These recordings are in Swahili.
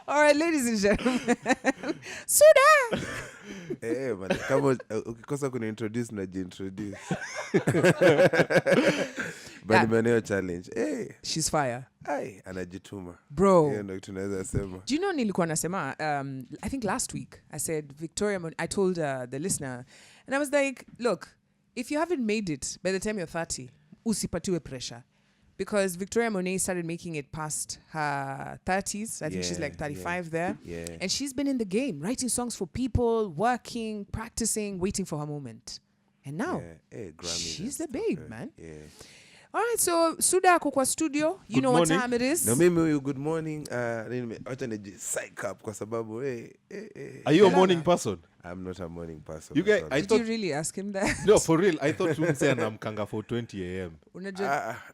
All right, ladies and gentlemen. Suda. Man, kama ukikosa kuniintroduce najiintroduce. But nimeonea challenge. She's fire. Anajituma. Bro. Hiyo ndio tunaweza sema. Do you know nilikuwa nasema I think last week I said I told the listener and I was like, look, if you haven't made it by the time you're 30, usipatiwe pressure. Because Victoria Monet started making it past her 30s. I think she's like 35 there. Yeah. And she's been in the game, writing songs for people, working, practicing, waiting for her moment. And now, she's the babe, man. Yeah. All right, so Suda ako kwa studio. You know what time it is? No, mimi good morning. Acha psych up kwa sababu Are you a morning person? I'm not a morning person. You guys, Did you really ask him that? No, for real. I thought you said namkanga for 20 a.m.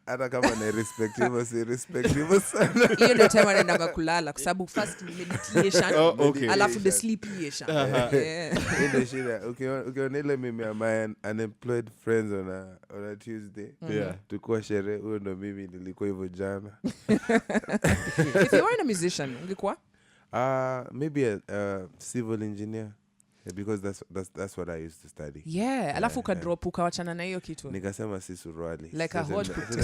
Hata kama na respect hivyo sana. Hiyo ndio time anaenda kulala kwa sababu first meditation alafu the sleepyation. Ndio shida. Ukiona ile mimi my unemployed friends on a Tuesday. Yeah. Tukua sherehe, huyo ndo mimi nilikuwa hivyo jana. If you weren't a musician, ungekuwa? Maybe a civil engineer. Because that's what I used to study. Yeah, alafu ukadrop ukawachana na hiyo kitu. Nikasema si suruali. Like a hot potato.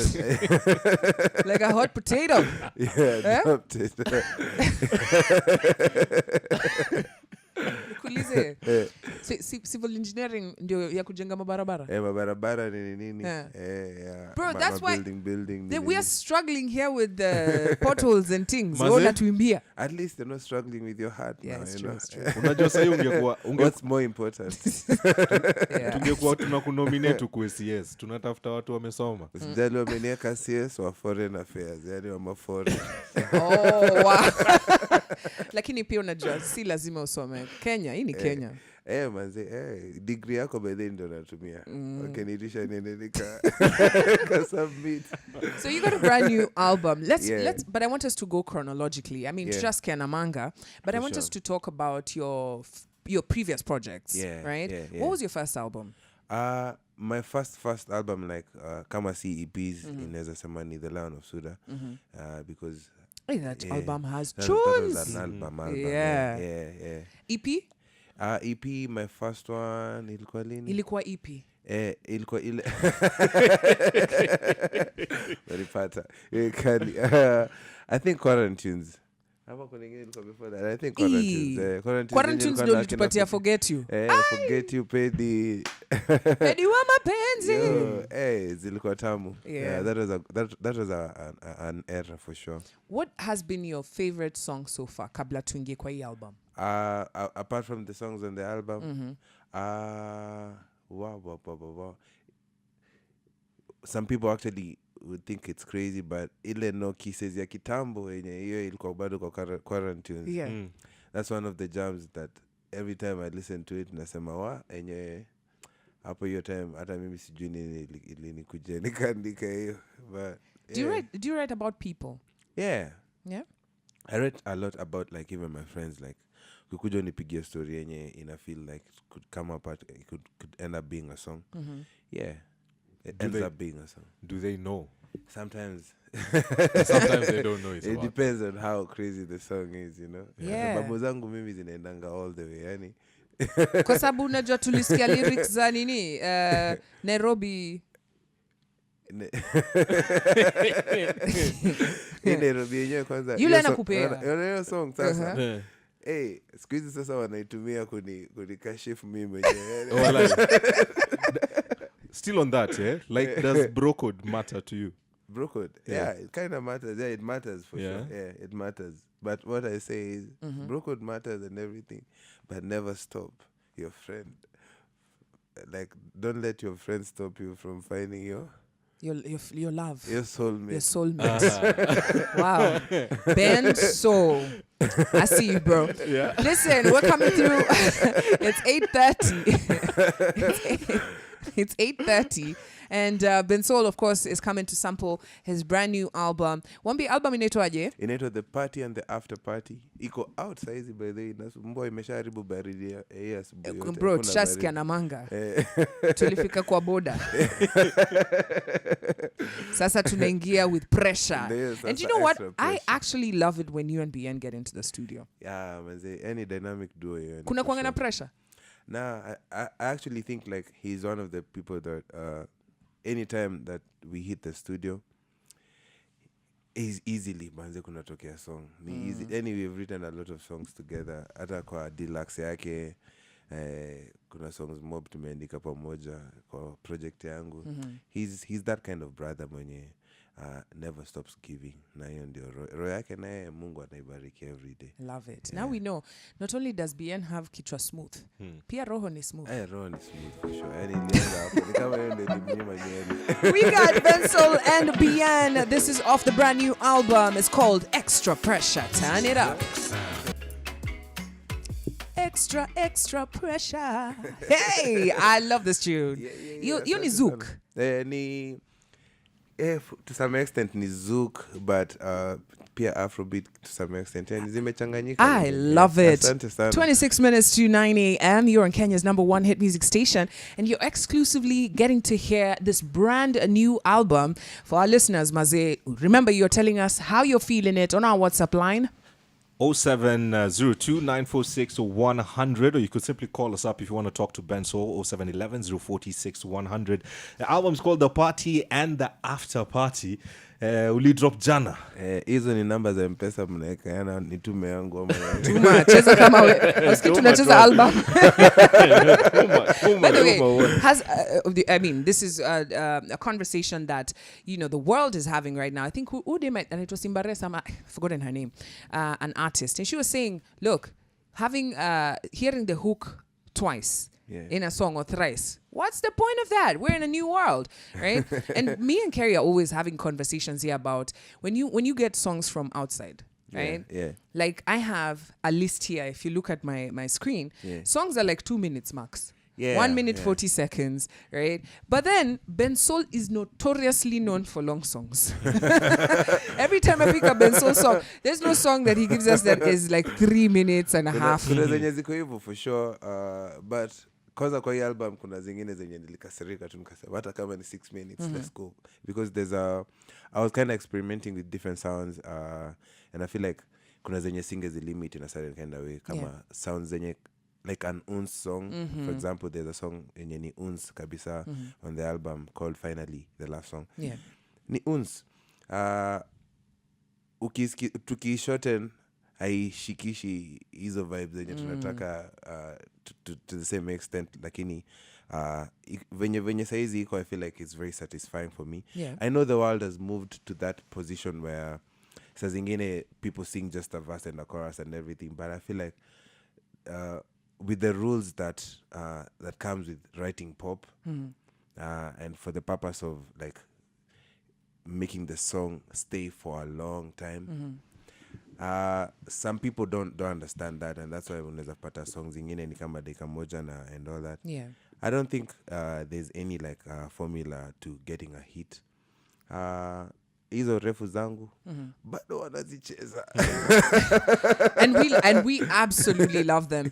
Like a hot potato. Yeah, potato. Kulize. Civil engineering ndio ya kujenga mabarabara. Mabarabara nini. Bro, that's why building. We are struggling here with the potholes and things. Unatuimbia. At least you're not struggling with your heart. Yeah, now, it's true, it's true. Unajua sasa ungekuwa what's more important? Tungekuwa tunakunominate kwa CS. Tunatafuta watu wamesoma. Usijali wamenieka CS wa foreign affairs, yani wa foreign. Oh, wow. Lakini pia unajua si lazima usome Kenya, hii ni Kenya. Manze, degree yako by then ndio natumia. Wakinitisha nene nika submit. So you got a brand new album. Let's but I want us to go chronologically. I mean, just Kena Manga, but I want us to talk about your previous projects, right? Yeah. What was your first album? My first album, like kama CEPs inaweza sema ni The Lion of Suda, because that album has that tunes. was an album. Yeah. EP? EP, my first one ilikuwa lini? Ilikuwa EP. Ilikuwa ile Maripata. I think Quarantunes. Hapa kuna ingine ilikuwa before that. I think Quarantunes. Quarantunes ndio ulitupatia Forget You. Forget You, Pedi wa mapenzi. Zilikuwa tamu. Yeah. That was an era for sure. What has been your favorite song so far kabla tuingie kwa hii album? Apart from the songs on the album, wow. Some people actually would think it's crazy, but ile no kisses ya kitambo yenye hiyo ilikuwa bado kwa Quarantunes. Yeah. That's one of the jams that every time I listen to it nasema enye hapo hiyo time hata mimi sijui nini ilinikuja nikaandika hiyo. But do you write about people? Yeah. I write a lot about like even my friends, like kukuja nipigia story yenye ina feel like it could come up it could end up being a song. Yeah. It ends up being a song. Do they know? Sometimes they don't know. It depends on how crazy the song is, you know. Yeah. Sababu zangu mimi zinaendanga all the way, yani. Kwa sababu unajua tulisikia lyrics za nini? Nairobi. Nairobi yenyewe kwanza. Yule anakupea. Hiyo song sasa. Siku hizi sasa wanaitumia kunikashifu mimi mwenyewe. Still on that, like does bro code matter to you? Bro code, yeah, it kind of matters. Yeah, it matters for sure. Yeah, it matters. But what I say is, bro code matters and everything, but never stop your friend. Like, don't let your friend stop you from finding your love, your soulmate. Your soulmate. Wow, Bensoul. I see you, bro. Yeah. Listen, we're coming through. It's 8:30. It's 8:30, And Bensoul, of course, is coming to sample his brand new album. Wambi album inaitwaje? Inaitwa The Party and the After Party. Iko out saizi by the way. Mbwa imesharibu baridi ya asubuhi yote. Bro, tushasikia na manga. Tulifika kwa boda. Sasa tunaingia with pressure. And you know what? I actually love it when you and BN get into the studio. Yeah, manze, any dynamic duo. Kuna kuanga na pressure? Nah, I actually think like he's one of the people that anytime that we hit the studio, is easily manze kunatokea song. Ni easy. Anyway, we've written a lot of songs together. Hata kwa deluxe yake kuna songs mob tumeandika pamoja kwa project yangu. He's that kind of brother mwenye never stops giving. Na hiyo ndio roho yake, naye Mungu anaibariki every day. Love it. Yeah. Now we know not only does BN have kichwa smooth, pia roho ni smooth. Roho ni smooth for sure. Yani ilianza hapo ni kama yeye ndio mnyima nyeri. We got Bensoul and BN. This is off the brand new album. It's called Extra Pressure. Turn it up. Extra pressure. Hey, I love this tune. You ni zouk. Ni to some extent ni zouk, but pia Afrobeat to some extent. Zimechanganyika. I love it. 26 minutes to 9 a.m. You're on Kenya's #1 hit music station, and you're exclusively getting to hear this brand new album. For our listeners, Maze, remember you're telling us how you're feeling it on our WhatsApp line. 0702-946-100, or you could simply call us up if you want to talk to Bensoul. 0711-046-100. The album's called The Party and the After Party. Uli drop jana. Hizo ni namba za M-Pesa mnaeka, yana nitume yangu ama tuma cheza kama wewe. Usikie tunacheza album. By the way, I mean, this is a conversation that, you know, the world is having right now. I think Ude might, and it was Simbaresa, I've forgotten her name, an artist, and she was saying, look, having hearing the hook twice in a song or thrice, what's the point of that? We're in a new world, right? And me and Carrie are always having conversations here about when you get songs from outside, right? Yeah. Like I have a list here. If you look at my screen, songs are like 2 minutes max. 1 minute 40 seconds, right? But then Bensoul is notoriously known for long songs. Every time I pick a Bensoul song, there's no song that he gives us that is like 3 minutes and a half. Kuna zenye ziko hivyo for sure, but kwanza kwa hii album kuna zingine zenye nilikasirika tu nikasema hata kama ni 6 minutes, let's go, because I was kind of experimenting with different sounds, and I feel like kuna zenye singe limit in a certain kind of way, kama sounds zenye like an uns song. For example, there's a song yenye ni uns kabisa on the album called Finally, the last song. Ni uns. Tukishorten haishikishi hizo vibes zenye tunataka to the same extent, lakini venye saizi iko, I feel like it's very satisfying for me. I know the world has moved to that position where saa zingine people sing just a verse and a chorus and everything, but I feel like with the rules that comes with writing pop, and for the purpose of like making the song stay for a long time, some people don't understand that, and that's why unaweza pata songs zingine ni kama dakika moja na and all that. I don't think there's any like formula to getting a hit. Hizo refu zangu bado wanazicheza. and we absolutely love them.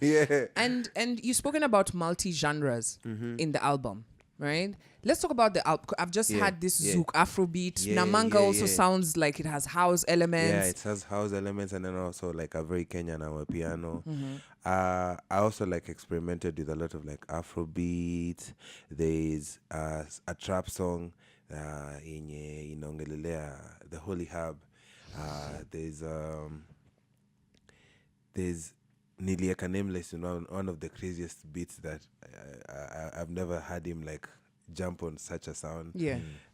And you've spoken about multi-genres in the album, right? Let's talk about the album. I've just had this zouk Afrobeat. Namanga also sounds like it has house elements. Yeah, it has house elements, and then also like a very Kenyan piano. I also like experimented with a lot of like Afrobeat. There's a trap song yenye inaongelelea the Holy Hub. There's Nilieka Nameless, you know, one of the craziest beats that I've never had him like jump on such a sound.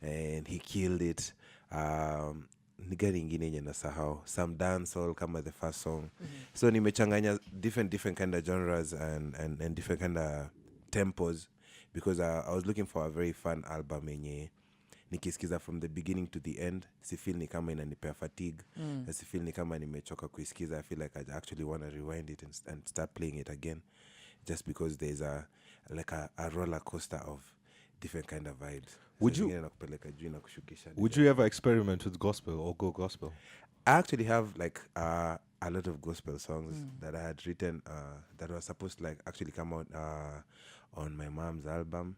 And he killed it. Nigari ingine yenye nasahau, some dancehall kama the first song. So nimechanganya different kind of genres and different kind of tempos, because I was looking for a very fun album yenye nikisikiza from the beginning to the end sifeel ni kama inanipea fatigue, sifeel ni kama nimechoka kuisikiza. I feel like I actually want to rewind it and start playing it again, just because there's a roller coaster of different kind of vibes. Would you ever experiment with gospel or go gospel? I actually have like a lot of gospel songs that I had written that were supposed to like actually come out on my mom's album.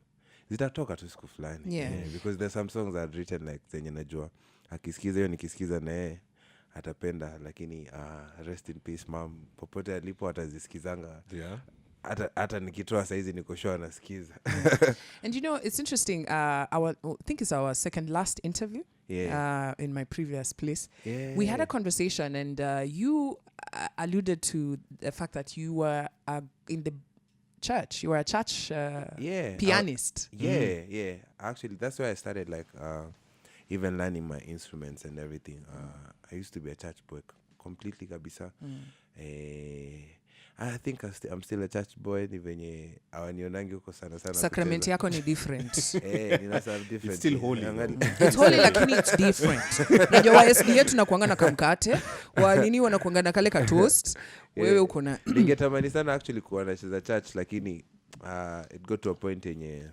Zitatoka tu siku fulani. Yeah. Because there's some songs I had written like zenye najua akisikiza hiyo nikisikiza na yeye atapenda, lakini rest in peace mom, popote alipo atazisikizanga. Yeah. Hata nikitoa saizi niko sure anasikiza. And you know, it's interesting. I think it's our second last interview. Yeah. In my previous place, Yeah. we had a conversation, and you alluded to the fact that you were in the church. You were a church pianist. Yeah. Actually, that's where I started like even learning my instruments and everything. I used to be a church boy completely kabisa. I think I'm still a church boy, ni venye awanionangi huko sana. Sacrament yako ni different. Nina some different. It's still holy. It's holy lakini it's different. Najua wa SDA tunakuanga na kamkate, wa nini wanakuanga na kale ka toast. Wewe uko na ningetamani sana actually kuwa nacheza church, lakini it got to a point yenye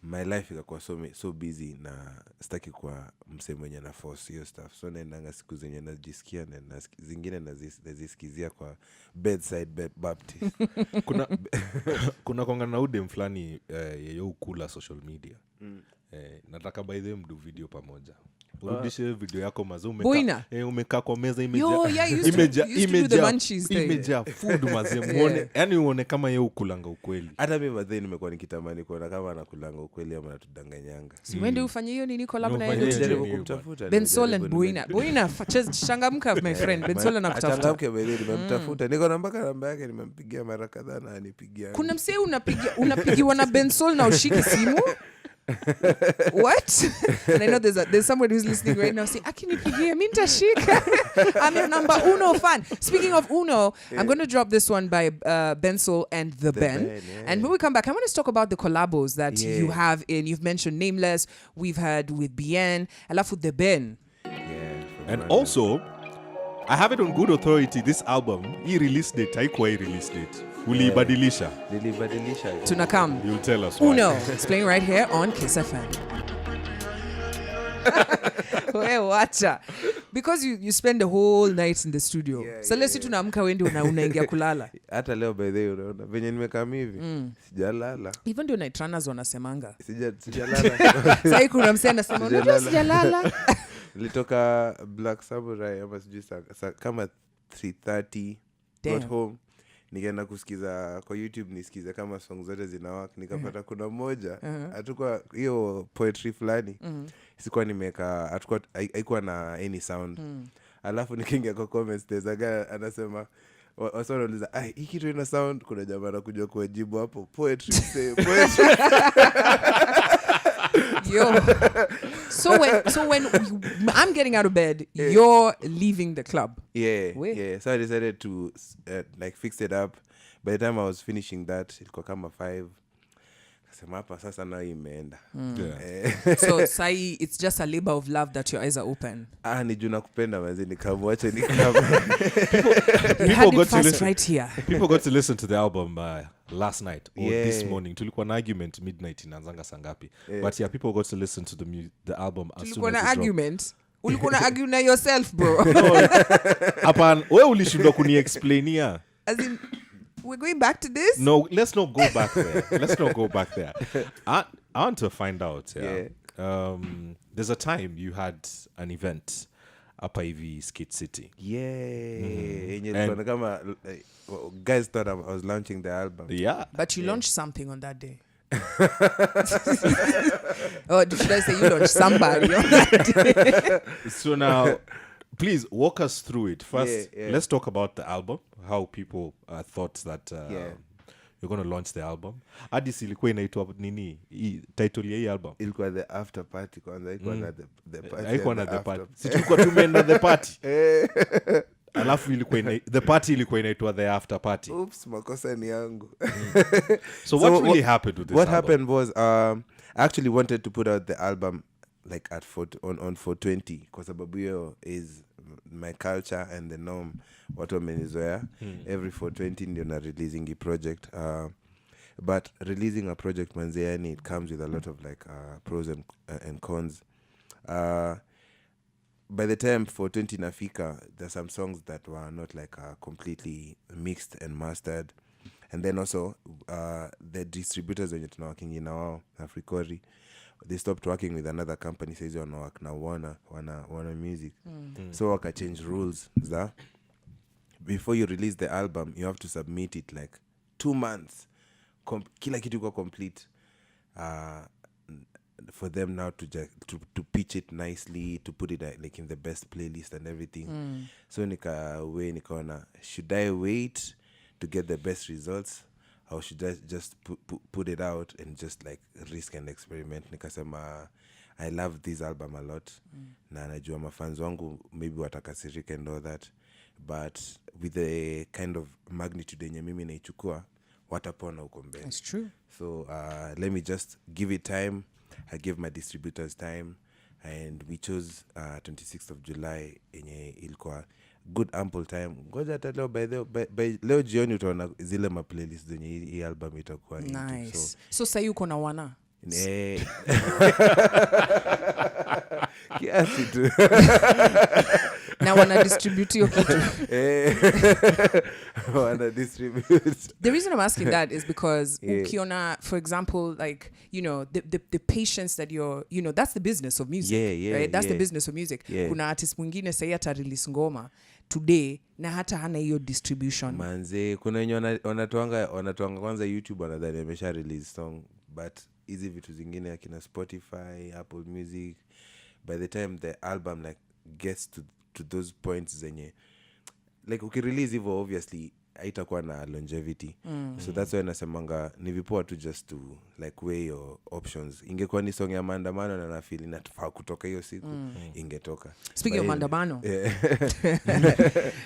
my life ikakuwa so busy na sitaki kuwa msee mwenye na force hiyo stuff, so naendanga siku zenye najisikia na zingine nazisikizia kwa bedside Baptist. kuna konga na udem fulani yeyo ukula social media. Nataka by them do video pamoja. Urudishe video yako mazume. Boina. Umekaa kwa meza imejaa food maze muone. Yani uone kama yeye ukulanga ukweli. Hata mimi madhe nimekuwa nikitamani kuona kama anakulanga ukweli ama anatudanganyanga. Si wende ufanye hiyo nini collab na yeye jaribu kumtafuta. Bensoul and Boina. Boina changamka my friend. Bensoul anakutafuta. Changamka wewe, nimemtafuta. Niko na mpaka namba yake nimempigia mara kadhaa na anipigia. Kuna msee unapigiwa na Bensoul na ushiki simu? What? And I know there's someone who's listening right now saying, akinipigia mimi nitashika. I'm your number uno fan. Speaking of uno, I'm going to drop this one by Bensoul and the Ben. Yeah. And when we come back, I want to talk about the collabos that you have you've mentioned Nameless, we've had with Bien, alafu the Ben. And also, I have it on good authority, this album, release date, haikuwa release date. Ulibadilisha. Tunakam. You'll tell us why. Uno. It's playing right here on Kiss FM. Wewe wacha. Because you spend the whole night in the studio. So let's say tunaamka wewe ndio unaingia kulala. Hata leo by the way unaona venye nimekaa hivi sijalala. Even ndio night runners wanasemanga. Sijalala. Sasa kuna msee anasema unajua sijalala. Nilitoka Black Samurai ama sijui kama 3:30 got home. Nikaenda kusikiza kwa YouTube, nisikiza kama songs zote zinawaka, nikapata kuna moja atakuwa hiyo poetry fulani sikuwa nimeka atakuwa haikuwa na any sound. Alafu nikiingia kwa comments there's a guy anasema wasoro uliza hii kitu ina sound, kuna jamaa anakuja kujibu hapo poetry say poetry. Yo. So when I'm getting out of bed, you're leaving the club. Yeah. So I decided to like fix it up. By the time I was finishing that, ilikuwa kama 5. Kasema hapa sasa na imeenda. So sai it's just a labor of love that your eyes are open. Ni juu nakupenda manzi, nikamwacha nikama. People got to listen right here. People got to listen to the album last night or this morning. Tulikuwa na argument midnight inaanzanga saa ngapi. But yeah, people got to listen to the album as soon as it dropped. Tulikuwa na argument. Ulikuwa na argue na yourself, bro. Hapana, wewe ulishindwa kuni-explainia. As in, we're going back to this? No, let's not go back there. I want to find out. There's a time you had an event hapa hivi Skate City. Yenye kama guys thought I was launching the album. Yeah. But you launched something on that day. Or should I say you launched somebody on that day? So now, please walk us through it. First, let's talk about the album. How people thought that you're going to launch the album. Hadis ilikuwa inaitwa nini? Title ya hii album? Ilikuwa The After Party kwanza. Ilikuwa na the party. Haikuwa na the party. Si tulikuwa tumeenda the party. Alafu the party ilikuwa inaitwa The After Party. Oops, makosa ni yangu. So what really happened with this What album? happened was I actually wanted to put out the album like on 420 kwa sababu hiyo is my culture and the norm. Watu wamenizoea every 420 ndio na releasing a project. But releasing a project manzeani, it comes with a lot of like pros and cons. By the time for 20 Nafika, there's some songs that were not like completely mixed and mastered. And then also the distributors wenye tunawakingi na wao Afrikori, they stopped working with another company, says wanawak na wana music. So waka change rules za before you release the album you have to submit it like 2 months kila kitu kwa complete for them now to pitch it nicely, to put it like in the best playlist and everything. So nikaona, should I wait to get the best results, or should I just put it out and just like risk and experiment? Nikasema I love this album a lot, na najua mafans wangu maybe watakasirika and all that, but with the kind of magnitude yenye mimi naichukua watapona huko mbele. That's true. So let me just give it time. I gave my distributors time, and we chose 26th of July yenye ilikuwa good ample time. Ngoja hata leo by leo jioni utaona zile ma playlists zenye hii album itakuwa. Nice. So sasa yuko na wana kiasi tu na wana distribute hiyo kitu. Wana distribute. The reason I'm asking that is because ukiona, for example, like, you know, the patience that you're, you know, that's the business of music. Right? That's the business of music. Kuna artist mwingine sasa ata release ngoma today na hata hana hiyo distribution. Manze, kuna wenye wanatoanga kwanza YouTube wanadhani amesha release song, but hizi vitu zingine akina Spotify, Apple Music, by the time the album like gets to those points zenye like ukirelease hivyo obviously haitakuwa na longevity. So that's why nasemanga ni vipoa tu just to like weigh your options. Ingekuwa ni song ya maandamano na nafeel inatufaa kutoka hiyo siku ingetoka. Speaking of maandamano,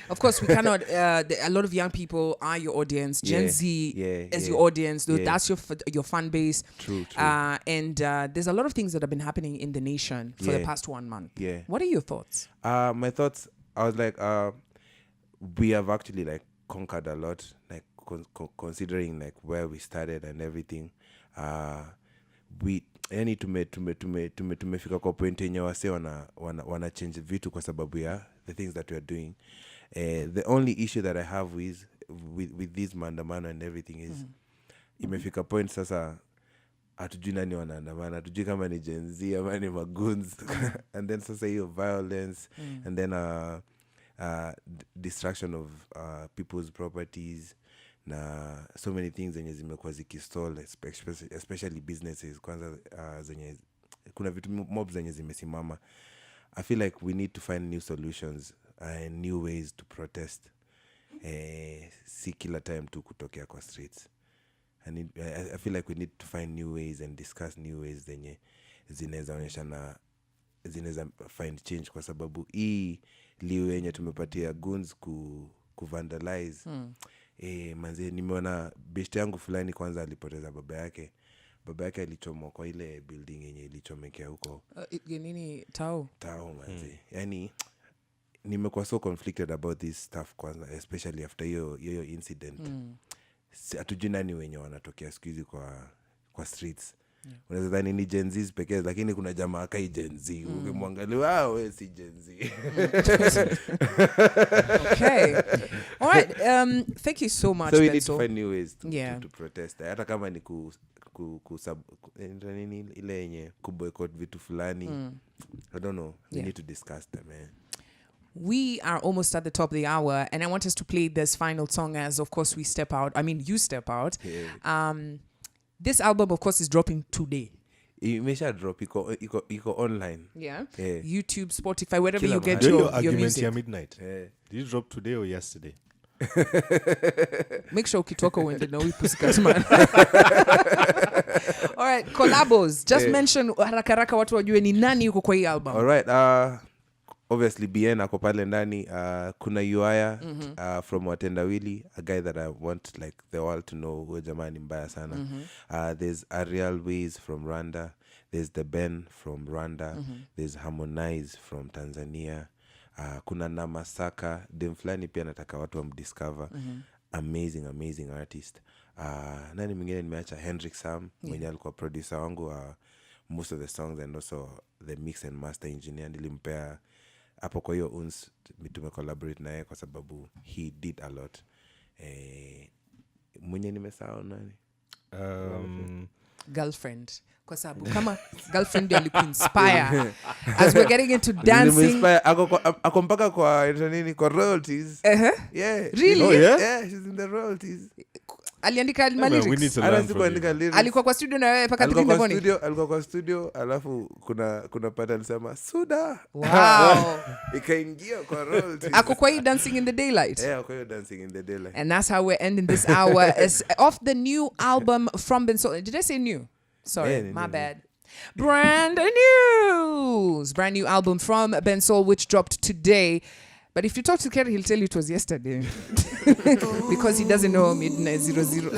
of course we cannot a lot of young people are your audience. Gen Z as your audience, that's your fan base. True. And there's a lot of things that have been happening in the nation for the past 1 month. What are your thoughts? My thoughts, I was like we have actually like conquered a lot, like considering like where we started and everything. We yani tumefika kwa point yenye wase wana change vitu kwa sababu ya the things that we are doing. The only issue that I have with this maandamano and everything is imefika point sasa hatujui nani wanaandamana, hatujui kama ni Gen Z ama ni magoons and then sasa hiyo violence and then destruction of people's properties na so many things zenye zimekuwa zikistall, especially businesses kwanza zenye kuna vitu mob zenye zimesimama. I feel like we need to find new solutions and new ways to protest. Si kila time tu kutokea kwa streets. I feel like we need to find new ways and discuss new ways zenye zinaweza onyesha na zinaweza find change, kwa sababu hii liwe yenye tumepatia goons kuvandalize. Manze, nimeona beshte yangu fulani kwanza alipoteza baba yake alichomwa kwa ile building yenye ilichomekea huko nini tao manze. Yani nimekuwa so conflicted about this stuff kwanza, especially after hiyo incident. Hatujui nani wenye wanatokea siku hizi kwa streets. Unaweza dhani ni Gen Z pekee, lakini kuna jamaa kai Gen Z. Ukimwangalia wewe si Gen Z. Okay. All right. Thank you so much, so we Bensoul. need to find new ways to protest. Hata kama ni ile yenye kuboycott vitu fulani. I don't know. We need to discuss them, man. We are almost at the top of the hour, and I want us to play this final song as, of course, we step out. I mean, you step out. This album, of course, is dropping today. Imesha drop, iko online. YouTube, Spotify, wherever you get your music. Your midnight. Did you drop today or yesterday? Make sure ukitoka uende na huyu Pussycat Man. All right, collabos. Just mention haraka haraka watu wajue ni nani yuko kwa hii album. All right, obviously BN ako pale ndani. Kuna Uaya from Watendawili, a guy that I want like the world to know. Huyo jamani mbaya sana. There's Ariel Ways from Rwanda. There's the Ben from Rwanda. There's Harmonize from Tanzania. Kuna Namasaka, dem fulani pia nataka watu wamdiscover. amazing artist. Nani mwingine nimeacha? Hendrik Sam mwenye alikuwa producer wangu most of the songs and also the mix and master engineer. Nilimpea hapo kwa hiyo uns tumecollaborate naye kwa sababu he did a lot. Mwenye nimesahau nani? Girlfriend. Kwa sababu kama girlfriend ndio alikuinspire as we're getting into dancing. Ako mpaka kwa nini, kwa royalties. Yeah. Really? Oh, yeah? Yeah, she's in the royalties. Aliandika lyrics. Alikuwa kwa studio na wewe paka 3 in the morning. Alikuwa kwa studio alafu kuna pata alisema Suda. Wow. Ikaingia kwa royalties. Ako kwa hii Dancing in the Daylight. Yeah, ako Dancing in the Daylight. And that's how we're ending this hour as off the new album from Bensoul. Did I say new? Sorry, yeah, my bad. Brand new album from Bensoul, which dropped today. But if you talk to Kerry, he'll tell you it was yesterday because he doesn't know midnight 00.